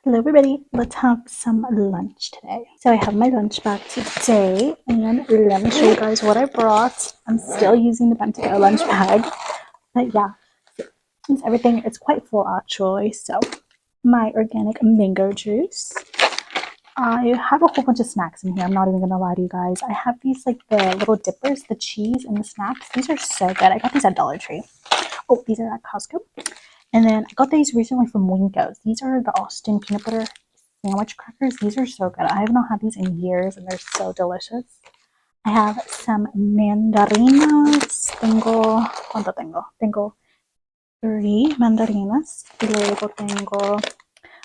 Hello everybody, let's have some lunch today. So I have my lunch bag today and let me show you guys what I brought. I'm still using the bento lunch bag, but yeah, it's everything. It's quite full actually. So my organic mango juice. I have a whole bunch of snacks in here. I'm not even gonna lie to you guys. I have these like the little dippers, the cheese and the snacks. These are so good. I got these at Dollar Tree. Oh, these are at Costco. And then I got these recently from Winko's. These are the Austin peanut butter sandwich crackers. These are so good. I have not had these in years and they're so delicious. I have some mandarinas. ¿Cuánto tengo? Tengo 3 mandarinas. Y luego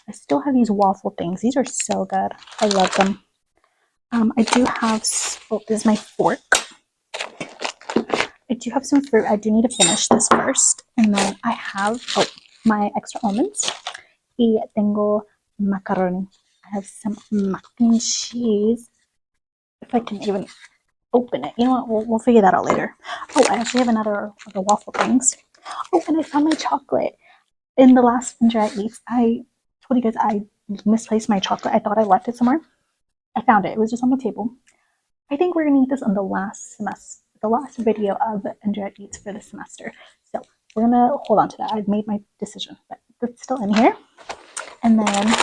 I still have these waffle things. These are so good. I love them. I do have, oh, this is my fork. I do have some fruit. I do need to finish this first. And then I have, my extra almonds. Y tengo macaroni. I have some mac and cheese. If I can even open it. You know what? We'll figure that out later. Oh, I actually have another of the waffle things. Oh, and I found my chocolate. In the last Andrea Eats, I told you guys I misplaced my chocolate. I thought I left it somewhere. I found it. It was just on the table. I think we're gonna eat this on the last semester, the last video of Andrea Eats for the semester. So we're gonna hold on to that. I've made my decision, but it's still in here. And then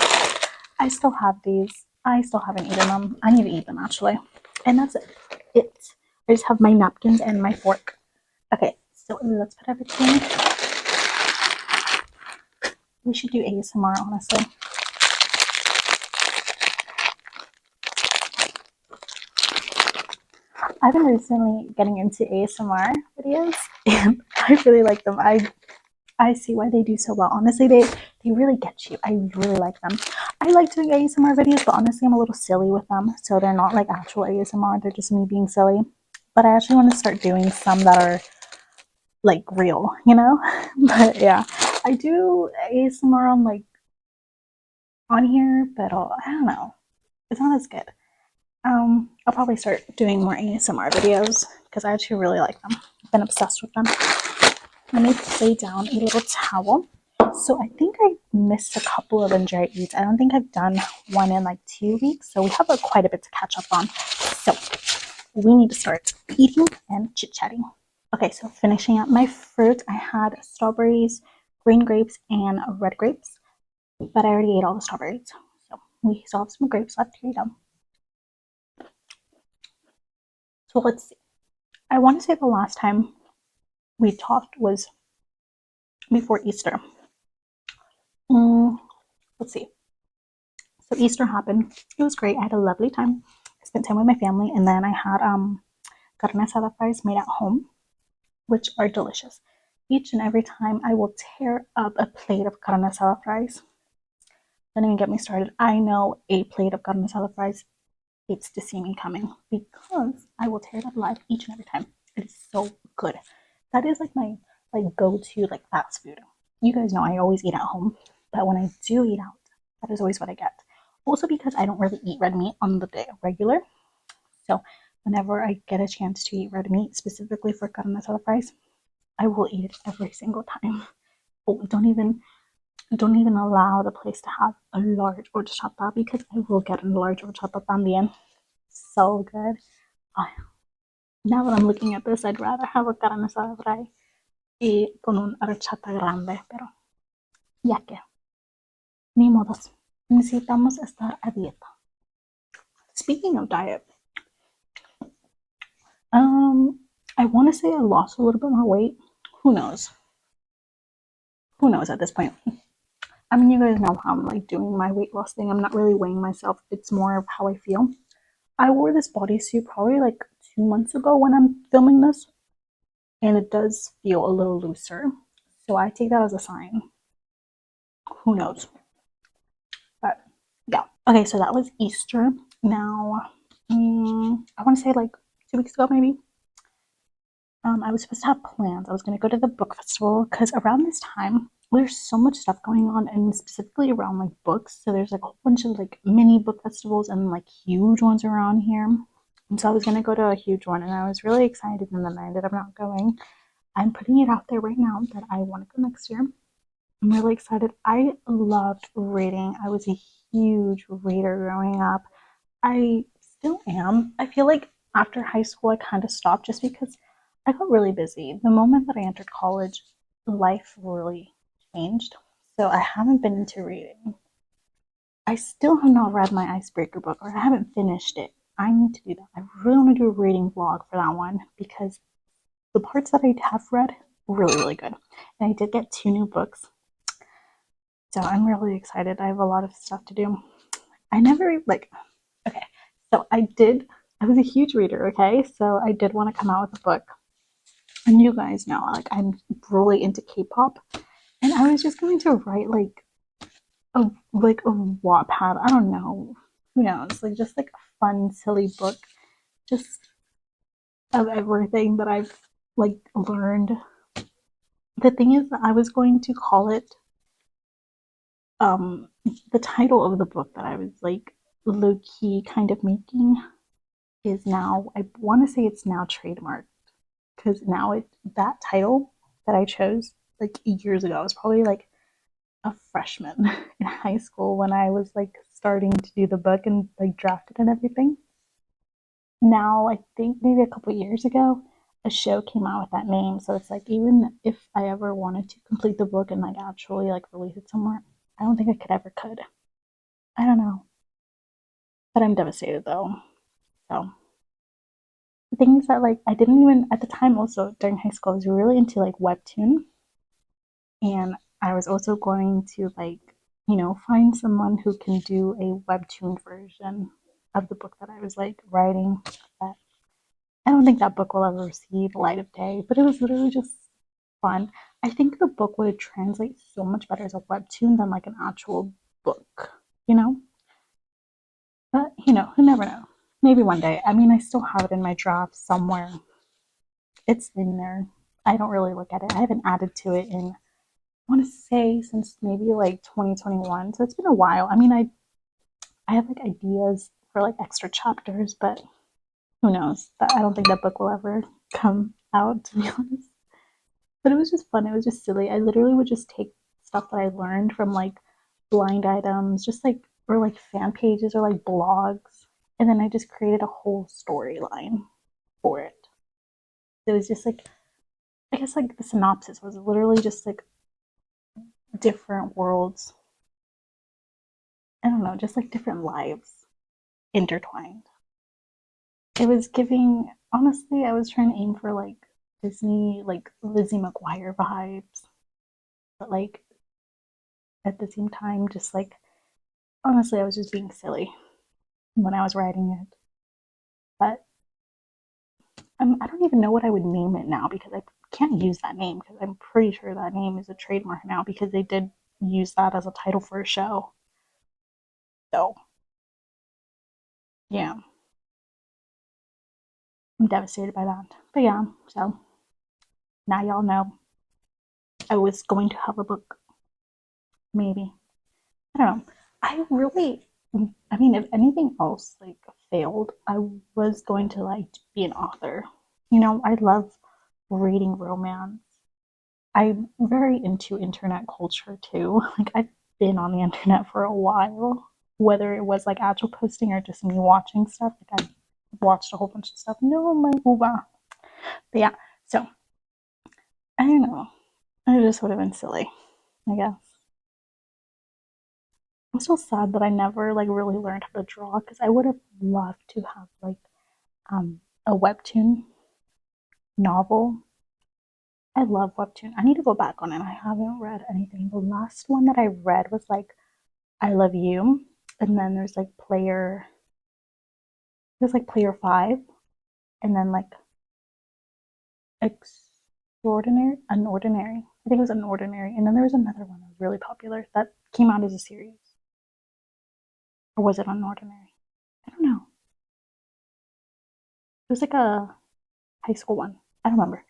I still have these. I still haven't eaten them. I need to eat them actually. And that's it. I just have my napkins and my fork. Okay, so let's put everything. We should do ASMR, honestly. I've been recently getting into ASMR videos and I really like them. I see why they do so well. Honestly, they really get you. I really like them. I like doing ASMR videos, but honestly, I'm a little silly with them. So they're not like actual ASMR. They're just me being silly. But I actually want to start doing some that are like real, you know? But yeah, I do ASMR on like on here, but I don't know. It's not as good. I'll probably start doing more ASMR videos because I actually really like them. I've been obsessed with them. Let me lay down a little towel. So I think I missed a couple of Andrea Eats. I don't think I've done one in like 2 weeks. So we have quite a bit to catch up on. So we need to start eating and chit-chatting. Okay, so finishing up my fruit, I had strawberries, green grapes, and red grapes. But I already ate all the strawberries. So we still have some grapes left. Here you go. So let's see. I want to say the last time we talked was before Easter. Let's see. So Easter happened. It was great. I had a lovely time. I spent time with my family, and then I had carne asada fries made at home, which are delicious. Each and every time I will tear up a plate of carne asada fries. Don't even get me started. I know a plate of carne asada fries hates to see me coming because I will tear it up live each and every time. It is so good. That is like my go-to like fast food. You guys know I always eat at home, but when I do eat out, that is always what I get. Also because I don't really eat red meat on the regular, so whenever I get a chance to eat red meat specifically for carne asada fries, I will eat it every single time. Oh, don't even allow the place to have a large horchata because I will get a large horchata también. So good. Oh, now that I'm looking at this, I'd rather have a carne asada fry y con un horchata grande, pero ya que, ni modos. Necesitamos estar a dieta. Speaking of diet, I want to say I lost a little bit more weight. Who knows? Who knows at this point? I mean, you guys know how I'm like doing my weight loss thing. I'm not really weighing myself. It's more of how I feel. I wore this bodysuit probably like 2 months ago when I'm filming this, and it does feel a little looser. So I take that as a sign. Who knows? But yeah. Okay, so that was Easter. Now, I want to say like 2 weeks ago, maybe. I was supposed to have plans. I was going to go to the book festival because around this time, there's so much stuff going on, and specifically around like books. So there's like a whole bunch of like mini book festivals and like huge ones around here. And so I was going to go to a huge one, and I was really excited, and then I ended up not going. I'm putting it out there right now that I want to go next year. I'm really excited. I loved reading. I was a huge reader growing up. I still am. I feel like after high school, I kind of stopped just because I got really busy. The moment that I entered college, life really changed. So I haven't been into reading. I still have not read my icebreaker book, or I haven't finished it. I need to do that. I really want to do a reading vlog for that one because the parts that I have read, really, really good. And I did get 2 new books. So I'm really excited. I have a lot of stuff to do. I never like okay. So I was a huge reader, okay? So I did want to come out with a book. And you guys know, like I'm really into K-pop. And I was just going to write like a Wattpad. I don't know. Who knows? Like just like a fun, silly book. Just of everything that I've like learned. The thing is that I was going to call it um the title of the book that I was like low key kind of making is now, I want to say it's now trademarked because now that title that I chose like years ago, I was probably like a freshman in high school when I was like starting to do the book and like draft it and everything. Now I think maybe a couple years ago a show came out with that name, so it's like even if I ever wanted to complete the book and like actually like release it somewhere, I don't think I could. I don't know, but I'm devastated though. So the thing is that like I didn't even at the time, also during high school I was really into like webtoon, and I was also going to like find someone who can do a webtoon version of the book that I was like writing. But I don't think that book will ever see the light of day, but it was literally just fun. I think the book would translate so much better as a webtoon than like an actual book, you know? But you never know. Maybe one day. I mean, I still have it in my draft somewhere. It's in there. I don't really look at it. I haven't added to it in, I want to say, since maybe like 2021. So it's been a while. I mean, I have like ideas for like extra chapters, but who knows? I don't think that book will ever come out, to be honest. But it was just fun. It was just silly. I literally would just take stuff that I learned from like blind items, just like, or like fan pages or like blogs, and then I just created a whole storyline for it. It was just like, I guess like the synopsis was literally just like different worlds. I don't know, just like different lives intertwined. It was giving, honestly, I was trying to aim for like Disney, like Lizzie McGuire vibes, but like at the same time, just like honestly, I was just being silly when I was writing it. But I don't even know what I would name it now because I can't use that name because I'm pretty sure that name is a trademark now because they did use that as a title for a show. So, yeah, I'm devastated by that. But yeah, so now y'all know I was going to have a book. Maybe. I don't know. I really, I mean, if anything else like failed, I was going to like be an author. I love reading romance. I'm very into internet culture too. Like I've been on the internet for a while, whether it was like actual posting or just me watching stuff. Like I watched a whole bunch of stuff. No, my uba. But yeah, so I don't know. I just would have been silly, I guess. I'm so sad that I never like really learned how to draw because I would have loved to have like a webtoon novel. I love webtoon. I need to go back on it. I haven't read anything. The last one that I read was like I Love You, and then there's like Player 5, and then like Extraordinary, Unordinary. I think it was Unordinary, and then there was another one that was really popular that came out as a series, or was it Unordinary? I don't know. It was like a high school one. I don't remember,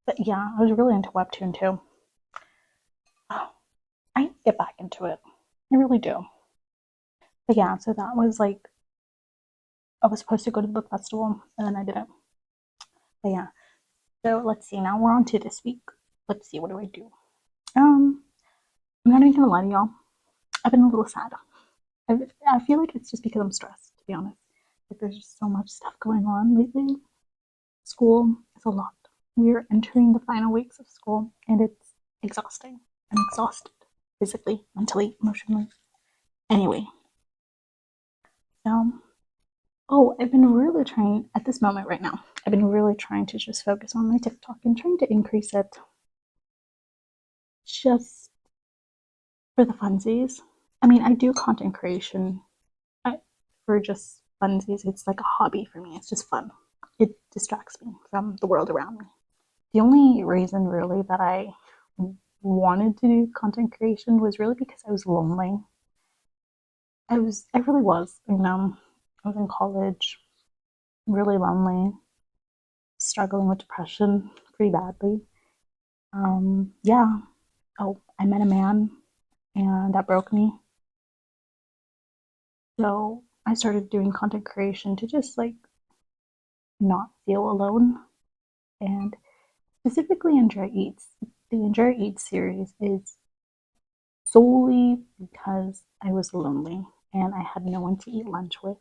but yeah, I was really into webtoon too. Oh, I need to get back into it. I really do. But yeah, so that was like I was supposed to go to the book festival, and then I didn't. But yeah, so let's see. Now we're on to this week. Let's see. What do I do? Um, I'm not even gonna lie to y'all. I've been a little sad. I feel like it's just because I'm stressed, to be honest. Like there's just so much stuff going on lately. School is a lot. We're entering the final weeks of school and it's exhausting. I'm exhausted physically, mentally, emotionally. Anyway, so I've been really trying at this moment right now. I've been really trying to just focus on my TikTok and trying to increase it just for the funsies. I mean, I do content creation for just funsies. It's like a hobby for me. It's just fun. It distracts me from the world around me. The only reason really that I wanted to do content creation was really because I was lonely. I really was, I was in college, really lonely, struggling with depression pretty badly. Yeah. Oh, I met a man and that broke me. So I started doing content creation to just like not feel alone. And specifically Andrea Eats. The Andrea Eats series is solely because I was lonely and I had no one to eat lunch with.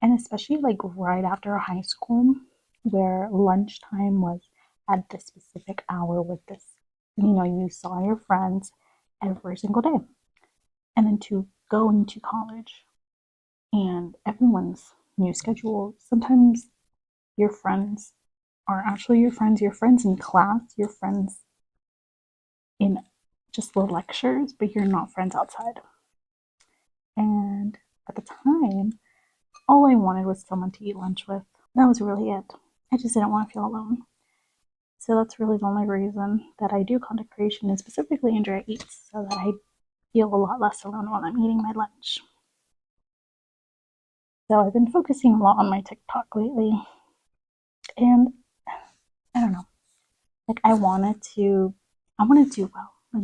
And especially like right after high school, where lunchtime was at this specific hour with this, you saw your friends every single day. And then to go into college and everyone's new schedule, sometimes your friends are actually your friends in class, your friends in just the lectures, but you're not friends outside. And at the time, all I wanted was someone to eat lunch with. That was really it. I just didn't want to feel alone. So that's really the only reason that I do content creation, and specifically Andrea Eats, so that I feel a lot less alone while I'm eating my lunch. So I've been focusing a lot on my TikTok lately, and I don't know, like I want to do well. Like,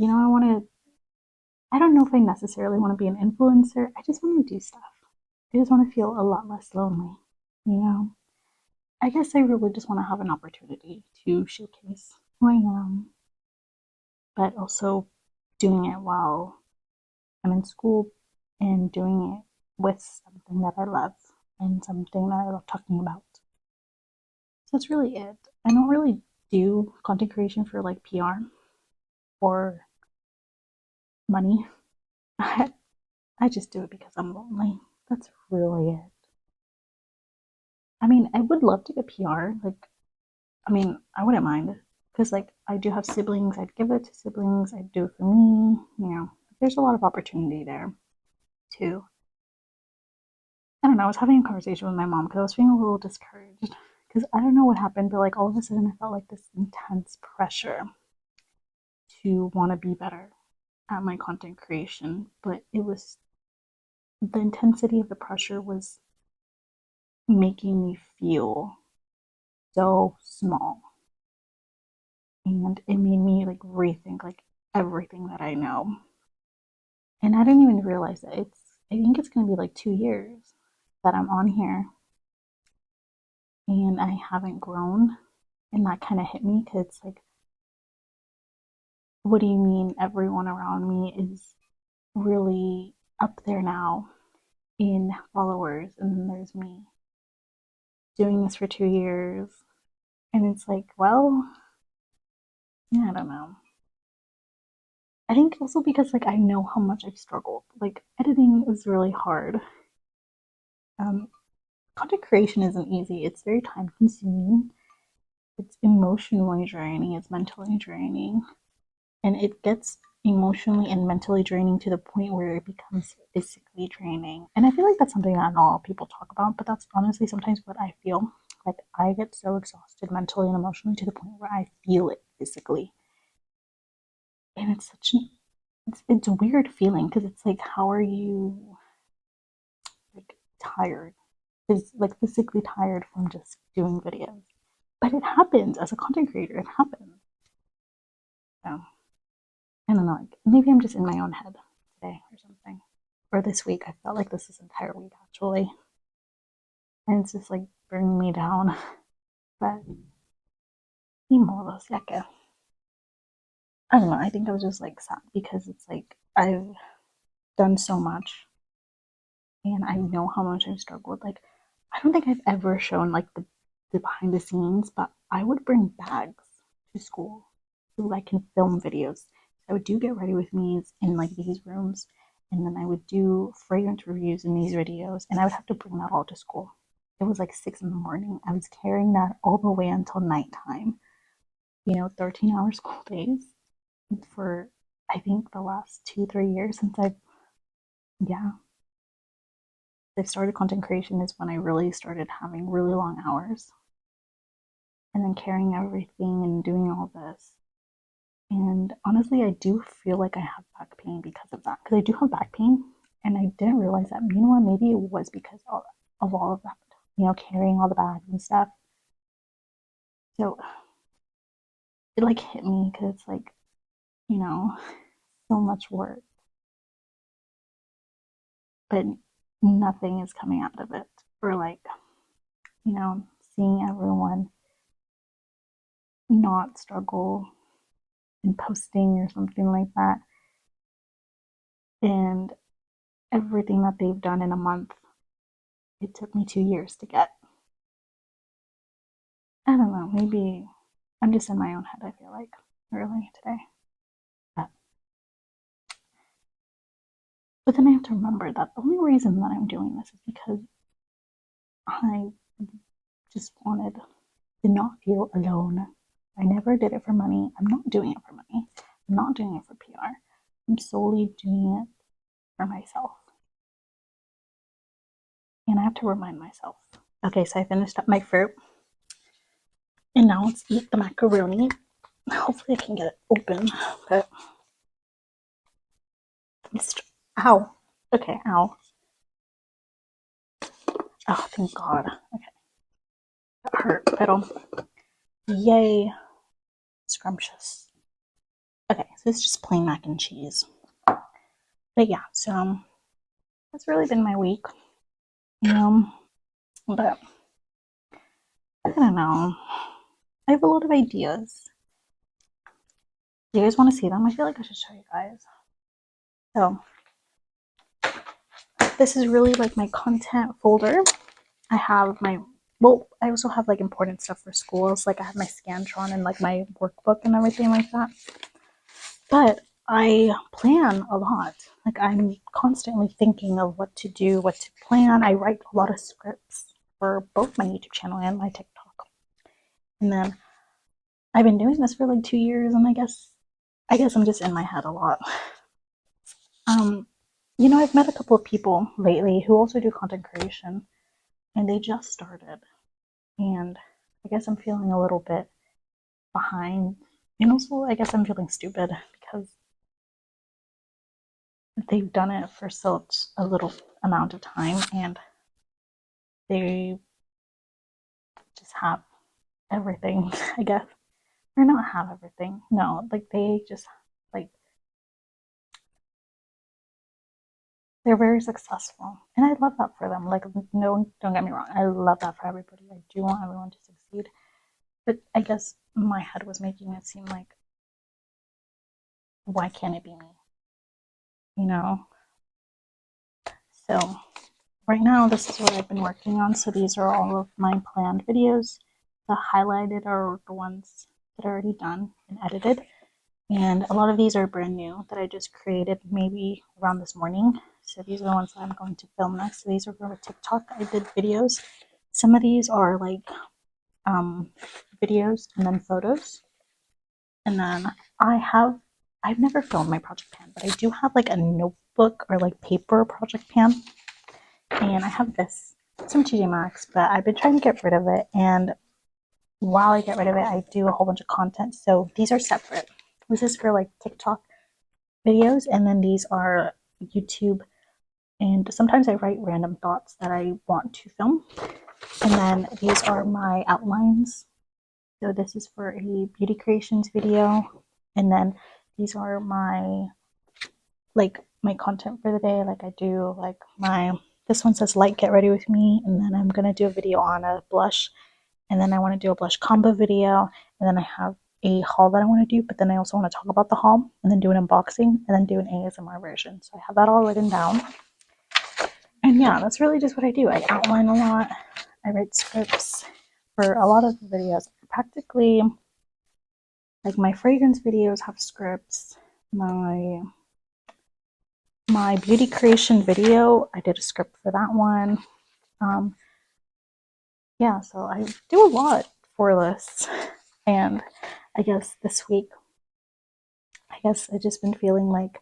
I don't know if I necessarily want to be an influencer. I just want to do stuff. I just want to feel a lot less lonely, you know? I guess I really just want to have an opportunity to showcase who I am, but also doing it while I'm in school and doing it with something that I love and something that I love talking about. So that's really it. I don't really do content creation for like PR or money. I just do it because I'm lonely. That's really it. I mean, I would love to get PR. Like, I mean, I wouldn't mind because, like, I do have siblings. I'd give it to siblings. I'd do it for me. There's a lot of opportunity there too. I don't know. I was having a conversation with my mom because I was feeling a little discouraged because I don't know what happened, but like all of a sudden I felt like this intense pressure to want to be better at my content creation. But it was the intensity of the pressure was making me feel so small. And it made me like rethink like everything that I know. And I didn't even realize that I think it's gonna be like 2 years that I'm on here and I haven't grown. And that kind of hit me because it's like, what do you mean everyone around me is really up there now in followers? And then there's me doing this for 2 years. And it's like, well, yeah, I don't know. I think also because like I know how much I've struggled. Like editing is really hard. Um, Content creation isn't easy. It's very time consuming. It's emotionally draining. It's mentally draining, and it gets emotionally and mentally draining to the point where it becomes physically draining. And I feel like that's something that not all people talk about, but that's honestly sometimes what I feel. Like I get so exhausted mentally and emotionally to the point where I feel it physically, and it's such an it's a weird feeling because it's like, how are you like tired? Is like physically tired from just doing videos. But it happens as a content creator. It happens. So I don't know. Like, maybe I'm just in my own head today or something. Or this week. I felt like this entire week actually, and it's just like bringing me down. But ni modos, ya que. I don't know. I think I was just like sad because it's like I've done so much, and I know how much I've struggled. Like, I don't think I've ever shown like the behind the scenes, but I would bring bags to school so I can film videos. I would do get ready with me's in like these rooms, and then I would do fragrance reviews in these videos, and I would have to bring that all to school. It was like 6 in the morning. I was carrying that all the way until nighttime. 13-hour school days for I think the last 2-3 years since yeah, I started content creation is when I really started having really long hours and then carrying everything and doing all this. And honestly, I do feel like I have back pain because of that. Because I do have back pain, and I didn't realize that. You know what? Maybe it was because of all of that. Carrying all the bags and stuff. So it like hit me because it's like, you know, so much work, but nothing is coming out of it. Or like, seeing everyone not struggle in posting or something like that. And everything that they've done in a month, it took me 2 years to get. I don't know, maybe I'm just in my own head, I feel like, really today. But, but then I have to remember that the only reason that I'm doing this is because I just wanted to not feel alone. I never did it for money. I'm not doing it for money. I'm not doing it for PR. I'm solely doing it for myself. And I have to remind myself. Okay, so I finished up my fruit. And now let's eat the macaroni. Hopefully I can get it open. But it's ow. Okay, ow. Oh, thank God. Okay. That hurt, but yay. Scrumptious. Okay, so it's just plain mac and cheese. But yeah, so that's really been my week. But I don't know. I have a lot of ideas. Do you guys want to see them? I feel like I should show you guys. So this is really like my content folder. I have I also have like important stuff for schools. Like I have my Scantron and like my workbook and everything like that. But I plan a lot. Like I'm constantly thinking of what to do, what to plan. I write a lot of scripts for both my YouTube channel and my TikTok. And then I've been doing this for like 2 years, and I guess I'm just in my head a lot. I've met a couple of people lately who also do content creation, and they just started. And I guess I'm feeling a little bit behind. And also, I guess I'm feeling stupid because they've done it for such a little amount of time, and they just have everything, I guess. Or not have everything. No, like they just, like, they're very successful. And I love that for them. Like, no, don't get me wrong. I love that for everybody. I do want everyone to succeed. But I guess my head was making it seem like, why can't it be me? So right now, this is what I've been working on. So these are all of my planned videos. The highlighted are the ones that are already done and edited. And a lot of these are brand new that I just created maybe around this morning. So these are the ones that I'm going to film next. So these are for TikTok. I did videos. Some of these are like videos and then photos. And then I've never filmed my project pan, but I do have like a notebook or like paper project pan. And I have this. It's from TJ Maxx, but I've been trying to get rid of it. And while I get rid of it, I do a whole bunch of content. So these are separate. This is for like TikTok videos, and then these are YouTube. And sometimes I write random thoughts that I want to film. And then these are my outlines. So this is for a beauty creations video. And then these are my content for the day. Like I do like this one says like get ready with me, and then I'm gonna do a video on a blush, and then I want to do a blush combo video, and then I have a haul that I want to do, but then I also want to talk about the haul and then do an unboxing and then do an ASMR version. So I have that all written down. And yeah, that's really just what I do. I outline a lot. I write scripts for a lot of the videos. Practically, like my fragrance videos have scripts. My beauty creation video, I did a script for that one. Yeah, so I do a lot for this. And I guess this week, I've just been feeling like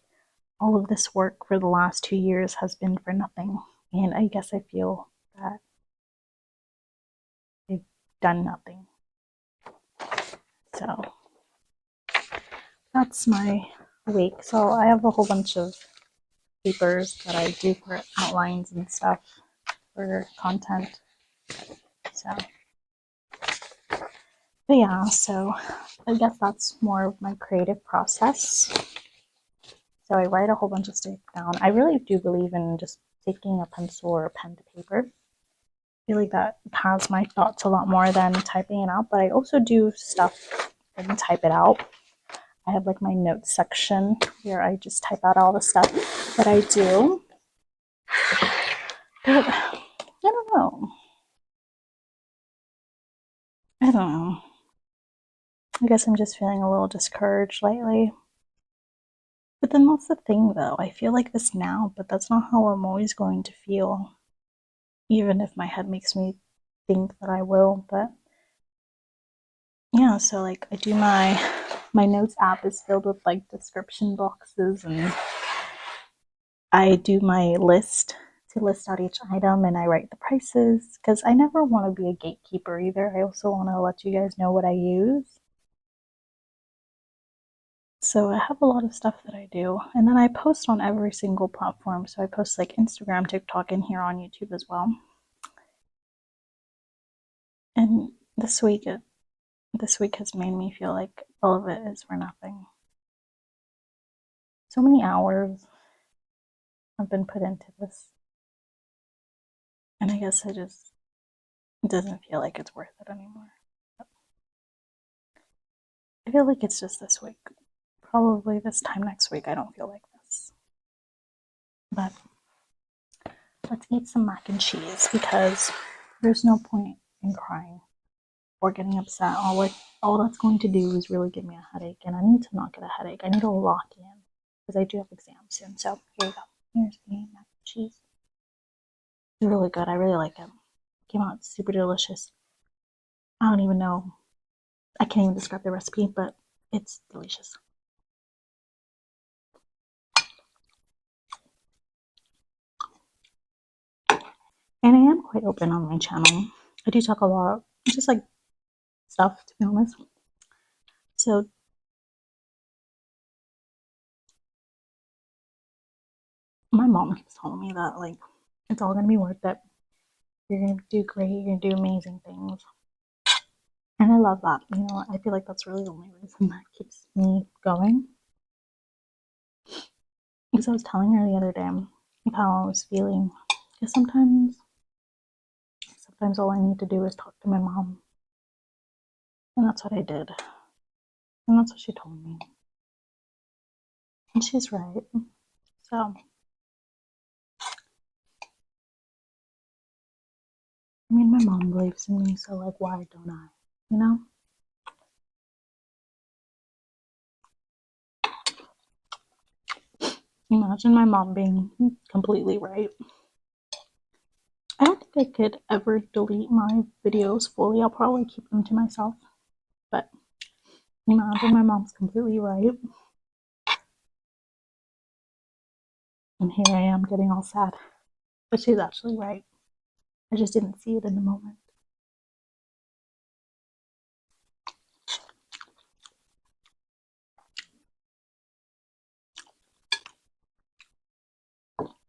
all of this work for the last 2 years has been for nothing. And I guess I feel that I've done nothing. So that's my week. So I have a whole bunch of papers that I do for outlines and stuff for content. So, but yeah, so I guess that's more of my creative process. So I write a whole bunch of stuff down. I really do believe in just taking a pencil or a pen to paper. I feel like that has my thoughts a lot more than typing it out, but I also do stuff and type it out. I have like my notes section where I just type out all the stuff that I do. But I don't know. I guess I'm just feeling a little discouraged lately. But then that's the thing though. I feel like this now, but that's not how I'm always going to feel. Even if my head makes me think that I will. But yeah, so like I do my notes app is filled with like description boxes, and I do my list to list out each item, and I write the prices because I never want to be a gatekeeper either. I also want to let you guys know what I use. So I have a lot of stuff that I do, and then I post on every single platform. So I post like Instagram, TikTok, and here on YouTube as well. And this week has made me feel like all of it is for nothing. So many hours have been put into this, and I guess it doesn't feel like it's worth it anymore. I feel like it's just this week. Probably this time next week I don't feel like this. But let's eat some mac and cheese because there's no point in crying or getting upset. All that's going to do is really give me a headache, and I need to not get a headache. I need to lock in because I do have exams soon. So here we go. Here's the mac and cheese. It's really good. I really like it. It came out super delicious. I don't even know. I can't even describe the recipe, but it's delicious. And I am quite open on my channel. I do talk a lot, just like stuff, to be honest. So my mom keeps telling me that like it's all gonna be worth it. You're gonna do great. You're gonna do amazing things, and I love that. You know, I feel like that's really the only reason that keeps me going. Because I was telling her the other day how I was feeling. Because sometimes all I need to do is talk to my mom, and that's what I did, and that's what she told me, and she's right. So I mean, my mom believes in me, so like, why don't I? You know? Imagine my mom being completely right. I don't think I could ever delete my videos fully. I'll probably keep them to myself. But imagine my mom's completely right. And here I am getting all sad. But she's actually right. I just didn't see it in the moment.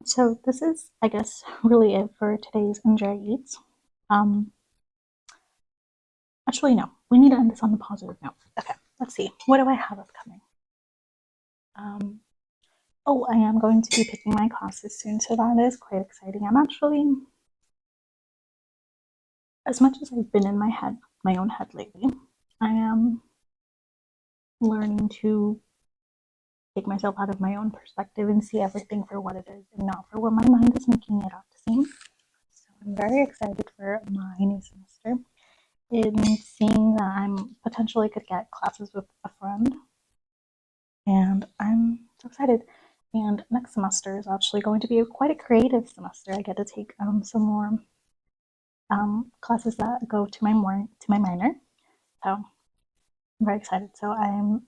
So this is, I guess, really it for today's Andrea Eats. Um, Actually, no. We need to end this on a positive note. Okay, let's see. What do I have upcoming? Oh, I am going to be picking my classes soon, so that is quite exciting. I'm actually, as much as I've been in my own head lately, I am learning to take myself out of my own perspective and see everything for what it is and not for what my mind is making it out to seem. So I'm very excited for my new semester in seeing that I'm potentially could get classes with a friend, and I'm so excited. And next semester is actually going to be quite a creative semester. I get to take some more classes that go to my minor, so I'm very excited. So I'm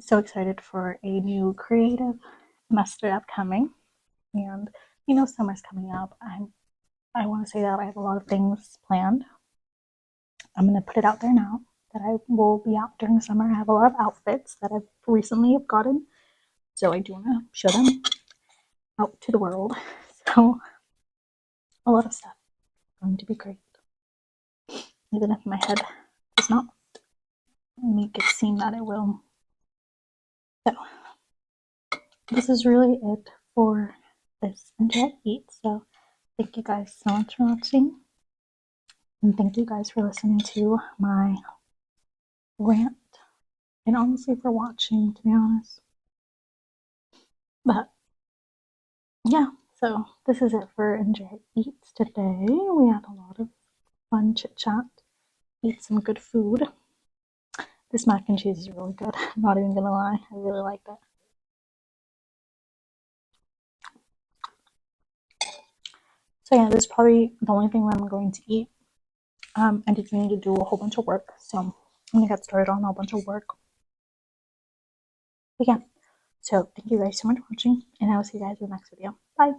so excited for a new creative semester upcoming, and summer's coming up. I want to say that I have a lot of things planned. I'm going to put it out there now that I will be out during summer. I have a lot of outfits that I've recently gotten, so I do want to show them out to the world. So a lot of stuff is going to be great, even if my head does not make it seem that it will. So this is really it for this Andrea Eat. So thank you guys so much for watching, and thank you guys for listening to my rant, and honestly for watching, to be honest. But yeah, so this is it for Andrea Eats today. We had a lot of fun chit chat, eat some good food. This mac and cheese is really good. I'm not even gonna lie, I really like it. So yeah, this is probably the only thing that I'm going to eat. I just need to do a whole bunch of work, so I'm gonna get started on a whole bunch of work. But yeah, so thank you guys so much for watching, and I will see you guys in the next video. Bye!